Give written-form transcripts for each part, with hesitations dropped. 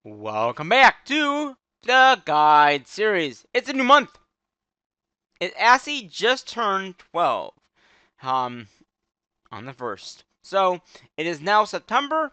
Welcome back to the guide series. It's a new month. Assy just turned 12 um, on the 1st. So it is now September.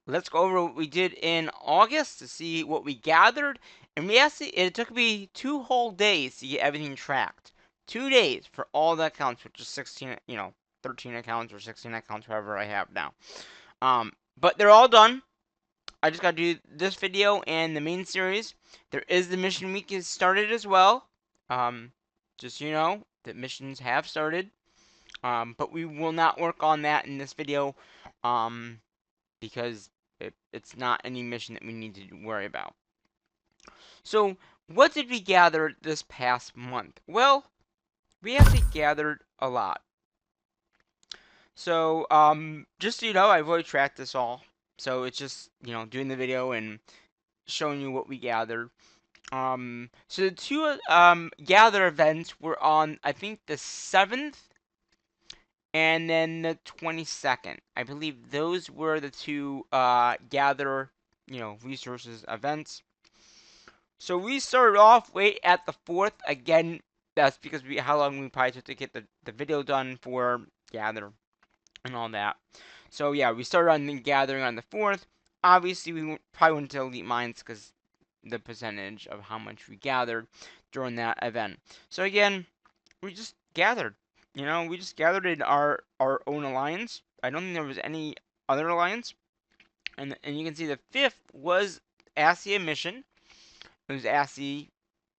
Let's go over what we did in August to see what we gathered. And it took me 2 whole days to get everything tracked. 2 days for all the accounts, which is 16, 13 accounts or 16 accounts, whatever I have now. But they're all done. I just got to do this video and the main series. There is the mission week is started as well. Just so you know, the missions have started. But we will not work on that in this video. Because it's not any mission that we need to worry about. So, what did we gather this past month? Well, we actually gathered a lot. So, just so you know, I've already tracked this all. So it's just, doing the video and showing you what we gathered. So the two gather events were on, I think, the 7th and then the 22nd. I believe those were the two gather, resources events. So we started off way at the 4th. Again, that's because how long we probably took to get the video done for gather and all that. So yeah, we started on the gathering on the 4th. Obviously, we probably went to Elite Mines because the percentage of how much we gathered during that event. So again, we just gathered. We just gathered in our own alliance. I don't think there was any other alliance. And you can see the 5th was ASCII mission. It was ASCII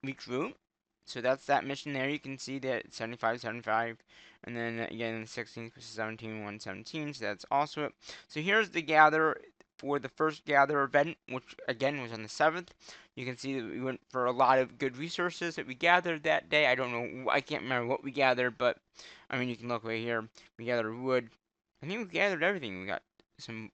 recruit. So that's that mission there. You can see that 75, 75. And then again, 16th was 17, 117. So that's also it. So here's the gather for the first gather event, which again was on the 7th. You can see that we went for a lot of good resources that we gathered that day. I don't know, I can't remember what we gathered, but I mean, you can look right here. We gathered wood. I think we gathered everything. We got some,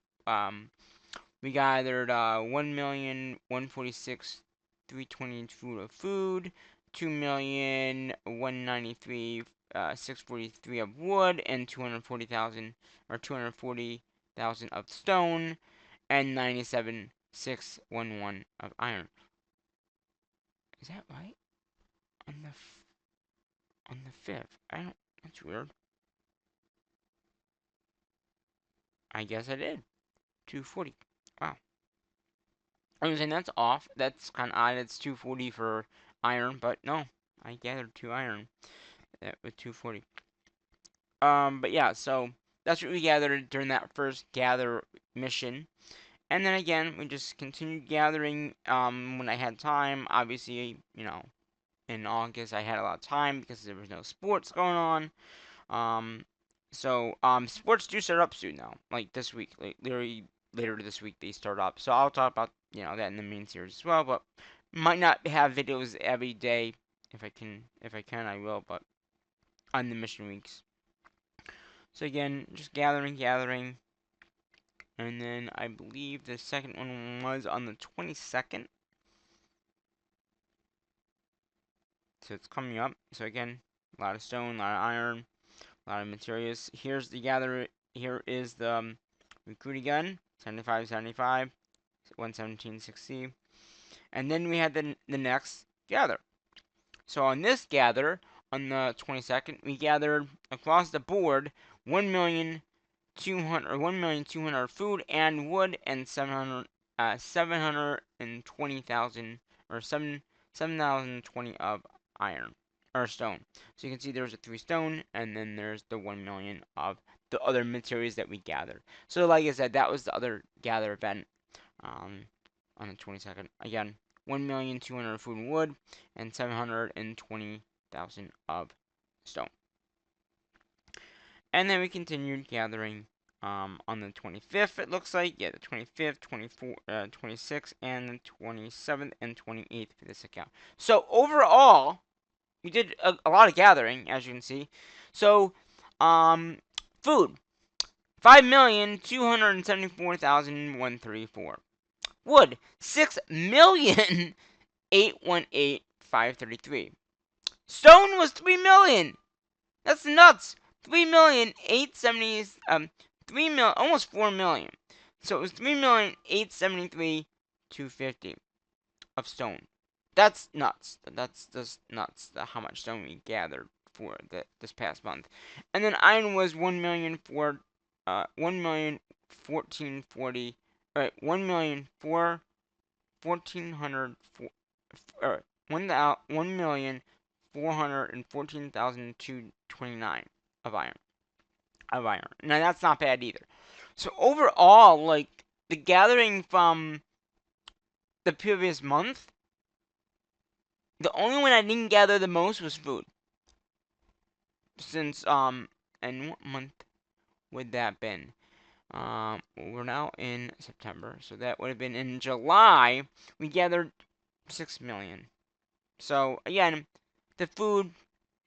we gathered 1,146,320 food of food, 2,193 643 of wood, and 240,000 or 240,000 of stone, and 97,611 of iron. Is that right? On the 5th. I don't. That's weird. I guess I did. 240. Wow. I was saying that's off. That's kind of odd. It's 240 for iron, but no. I gathered 2 iron with 240. But yeah, so that's what we gathered during that first gather mission. And then again, we just continued gathering when I had time. Obviously, in August I had a lot of time because there was no sports going on. Sports do start up soon though. Like this week, like literally later this week they start up. So I'll talk about that in the main series as well. But might not have videos every day. If I can, I will. But on the mission weeks. So again, just gathering. And then I believe the second one was on the 22nd. So it's coming up. So again, a lot of stone, a lot of iron, a lot of materials. Here's the gather. Here is the recruiting gun, 75, 75, 117, 60. And then we had the next gather. So on this gather, on the 22nd, we gathered across the board 1,200,000 food and wood and 720,000 or 7,020 of iron or stone. So you can see there's a 3 stone and then there's the 1 million of the other materials that we gathered. So like I said, that was the other gather event on the 22nd. Again, 1,200,000 food and wood and 720,000 of stone. And then we continued gathering on the 25th, it looks like. Yeah, the 25th, 26th, and the 27th and 28th for this account. So overall, we did a lot of gathering, as you can see. So, food, 5,274,134. Wood, 6,818,533. Stone was 3 million. That's nuts. 3,870 3 million, almost 4 million. So it was 3,873 250 of stone. That's nuts. That's just nuts. How much stone we gathered for this past month. And then iron was 1,014,40. All right, 1,400 or 1,414,229 of iron. Now that's not bad either. So overall, like the gathering from the previous month, the only one I didn't gather the most was food. Since and what month would that been? We're now in September, so that would have been in July. We gathered 6 million. So again, the food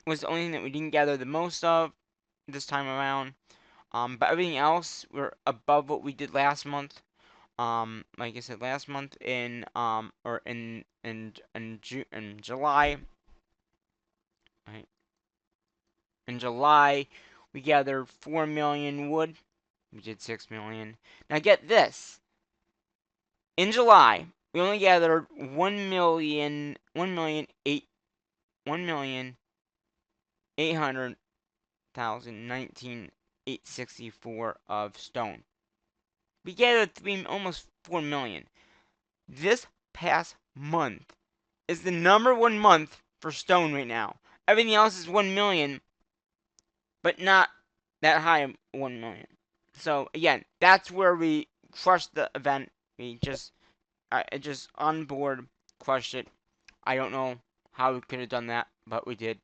was the only thing that we didn't gather the most of this time around. But everything else we're above what we did last month. Like I said, last month in or in July, right? In July, we gathered 4 million wood. We did 6 million. Now get this. In July, we only gathered 1,800,864 of stone. We gathered almost 4 million. This past month is the number one month for stone right now. Everything else is 1 million, but not that high of 1 million. So again, that's where we crushed the event. We just, I just on board crushed it. I don't know how we could have done that, but we did.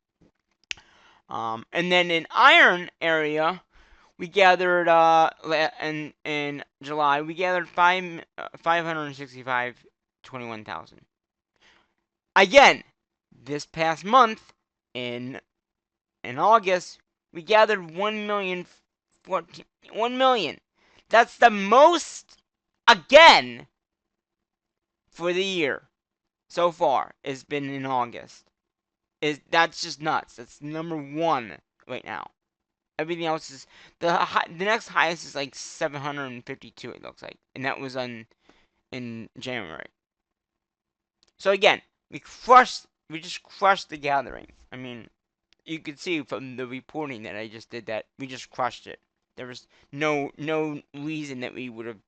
And then in iron area, we gathered in July. We gathered 565,21,000. Again, this past month in August, we gathered 1 million. That's the most again for the year so far. It's been in August. That's just nuts. That's number one right now. Everything else is the next highest is like 752. It looks like, and that was in January. So again, we just crushed the gathering. I mean, you could see from the reporting that I just did that we just crushed it. There was no reason that we would have.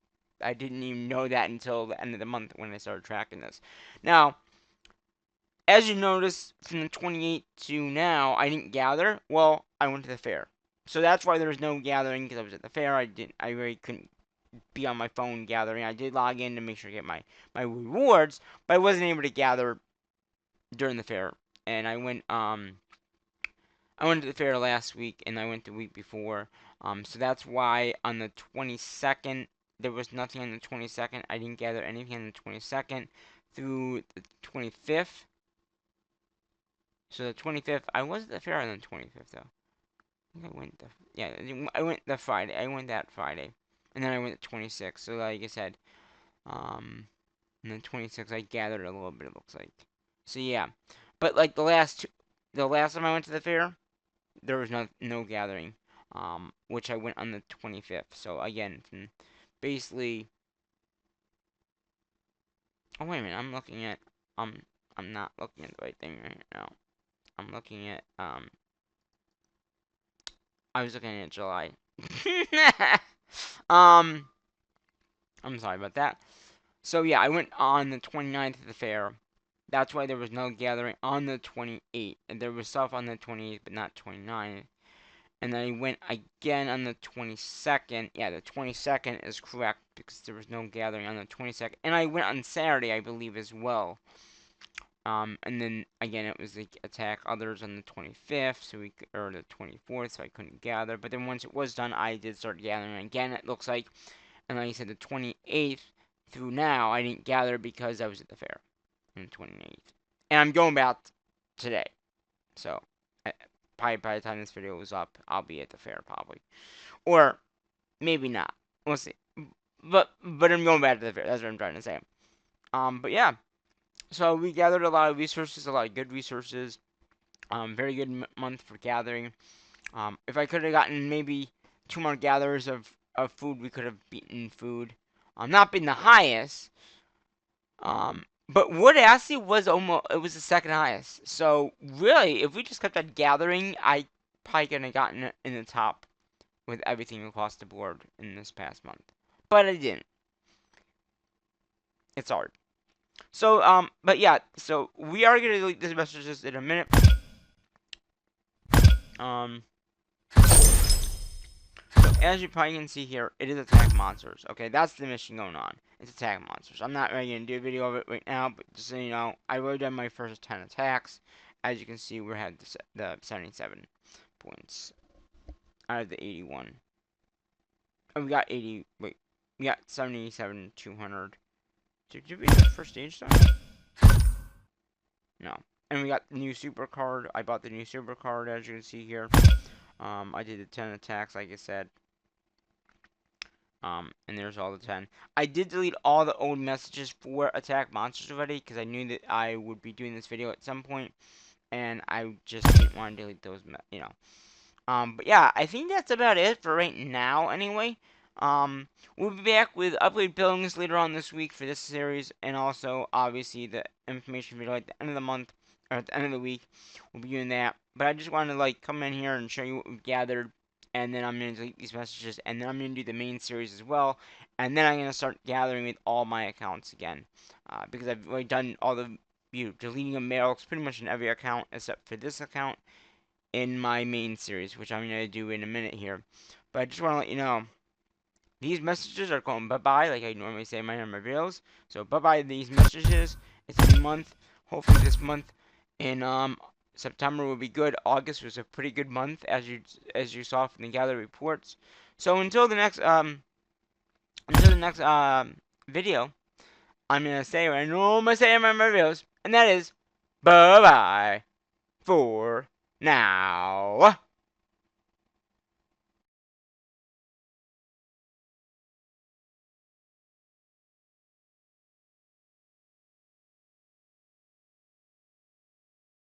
I didn't even know that until the end of the month when I started tracking this. Now, as you notice from the 28th to now, I didn't gather. Well, I went to the fair, so that's why there was no gathering because I was at the fair. I really couldn't be on my phone gathering. I did log in to make sure I get my rewards, but I wasn't able to gather during the fair. And I went to the fair last week and I went the week before. So that's why on the 22nd, there was nothing on the 22nd. I didn't gather anything on the 22nd through the 25th. So the 25th, I was at the fair on the 25th though. I went the Friday. I went that Friday. And then I went the 26th. So like I said, on the 26th I gathered a little bit, it looks like. So yeah. But like the last time I went to the fair, there was no gathering, which I went on the 25th. So again, basically, oh wait a minute, I'm not looking at the right thing right now. I'm looking at I was looking at July. um, I'm sorry about that. So yeah, I went on the 29th of the fair. That's why there was no gathering on the 28th. And there was stuff on the 28th, but not 29th. And then I went again on the 22nd. Yeah, the 22nd is correct because there was no gathering on the 22nd. And I went on Saturday, I believe, as well. And then again, it was like attack others on the 25th, or the 24th, so I couldn't gather. But then once it was done, I did start gathering again. It looks like, and like I said, the 28th through now, I didn't gather because I was at the fair on the 28th, and I'm going back today. So probably by the time this video was up, I'll be at the fair probably, or maybe not. We'll see. But I'm going back to the fair. That's what I'm trying to say. But yeah. So we gathered a lot of resources, a lot of good resources. Very good month for gathering. If I could have gotten maybe 2 more gatherers of food, we could have beaten food. Not been the highest, But Wood actually was almost, it was the second highest. So really, if we just kept on gathering, I probably couldn't have gotten it in the top with everything across the board in this past month. But I didn't. It's hard. So, but yeah, so we are gonna delete this message just in a minute. Um, so as you probably can see here, it is attack monsters. Okay, that's the mission going on. It's attack monsters. I'm not really gonna do a video of it right now, but just so you know, I already done my first 10 attacks. As you can see, we're at the 77 points out of the 81. Oh, we got 80. Wait, we got 77, 200. Did we do the first stage though? No. And we got the new super card. I bought the new super card, as you can see here. I did the 10 attacks, like I said. And there's all the 10. I did delete all the old messages for attack monsters already, because I knew that I would be doing this video at some point, and I just didn't want to delete those, you know. But yeah, I think that's about it for right now, anyway. We'll be back with upgrade billings later on this week for this series, and also, obviously, the information video at the end of the month, or at the end of the week. We'll be doing that. But I just wanted to, like, come in here and show you what we've gathered, and then I'm going to delete these messages, and then I'm going to do the main series as well, and then I'm going to start gathering with all my accounts again, because I've already done all the, deleting of mailbox pretty much in every account except for this account in my main series, which I'm going to do in a minute here. But I just want to let you know, these messages are going bye-bye, like I normally say in my videos. So bye-bye these messages. It's a new month. Hopefully this month in September will be good. August was a pretty good month, as you saw from the gather reports. So until the next video, I'm gonna say what I normally say in my videos, and that is bye-bye for now.